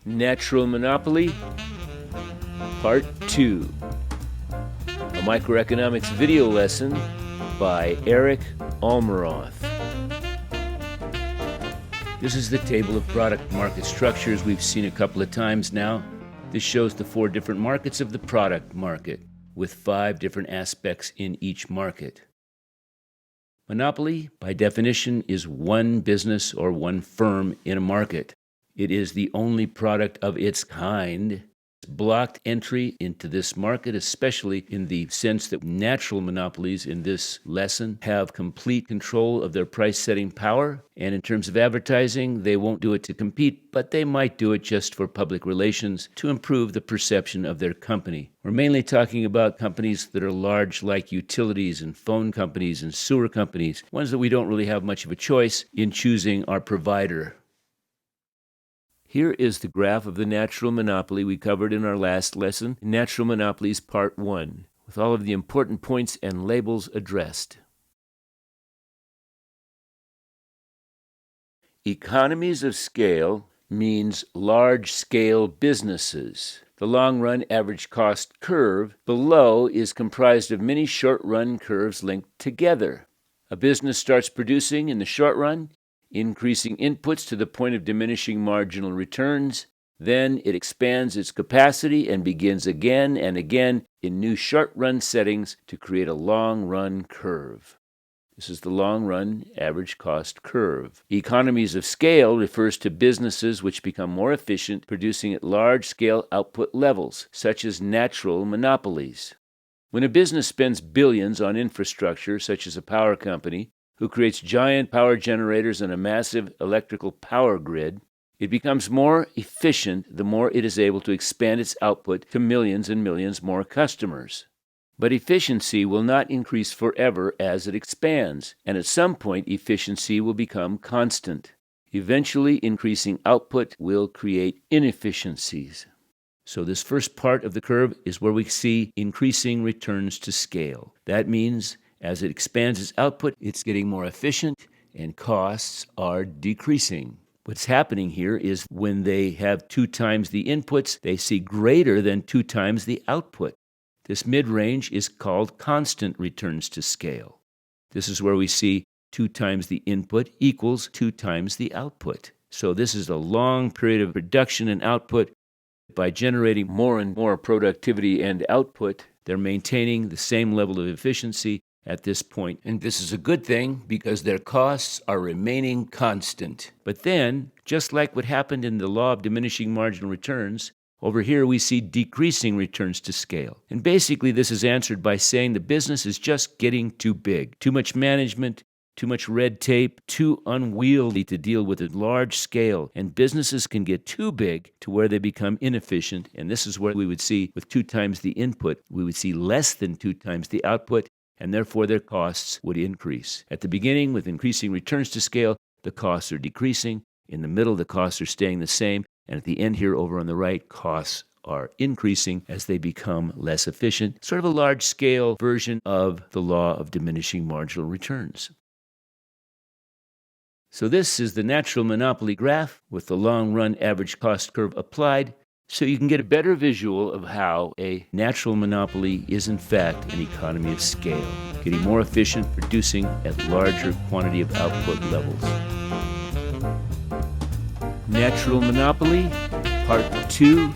Natural Monopoly, Part 2. A microeconomics video lesson by Eric Almeroth. This is the table of product market structures we've seen a couple of times now. This shows the 4 different markets of the product market, with 5 different aspects in each market. Monopoly, by definition, is one business or one firm in a market. It is the only product of its kind. Blocked entry into this market, especially in the sense that natural monopolies in this lesson have complete control of their price-setting power. And in terms of advertising, they won't do it to compete, but they might do it just for public relations to improve the perception of their company. We're mainly talking about companies that are large, like utilities and phone companies and sewer companies, ones that we don't really have much of a choice in choosing our provider. Here is the graph of the natural monopoly we covered in our last lesson, Natural Monopolies Part 1, with all of the important points and labels addressed. Economies of scale means large-scale businesses. The long-run average cost curve below is comprised of many short-run curves linked together. A business starts producing in the short run, increasing inputs to the point of diminishing marginal returns. Then it expands its capacity and begins again and again in new short-run settings to create a long-run curve. This is the long-run average cost curve. Economies of scale refers to businesses which become more efficient, producing at large-scale output levels, such as natural monopolies. When a business spends billions on infrastructure, such as a power company, who creates giant power generators and a massive electrical power grid, it becomes more efficient the more it is able to expand its output to millions and millions more customers. But efficiency will not increase forever as it expands, and at some point efficiency will become constant. Eventually, increasing output will create inefficiencies. So this first part of the curve is where we see increasing returns to scale. That means as it expands its output, it's getting more efficient and costs are decreasing. What's happening here is when they have 2 times the inputs, they see greater than 2 times the output. This mid-range is called constant returns to scale. This is where we see 2 times the input equals 2 times the output. So this is a long period of production and output. By generating more and more productivity and output, they're maintaining the same level of efficiency at this point. And this is a good thing because their costs are remaining constant. But then, just like what happened in the law of diminishing marginal returns, over here we see decreasing returns to scale. And basically this is answered by saying the business is just getting too big. Too much management, too much red tape, too unwieldy to deal with at large scale. And businesses can get too big to where they become inefficient. And this is where we would see with 2 times the input, we would see less than 2 times the output, and therefore their costs would increase. At the beginning, with increasing returns to scale, the costs are decreasing. In the middle, the costs are staying the same. And at the end here, over on the right, costs are increasing as they become less efficient. Sort of a large-scale version of the law of diminishing marginal returns. So this is the natural monopoly graph with the long-run average cost curve applied, so you can get a better visual of how a natural monopoly is in fact an economy of scale, getting more efficient, producing at larger quantity of output levels. Natural Monopoly, Part 2,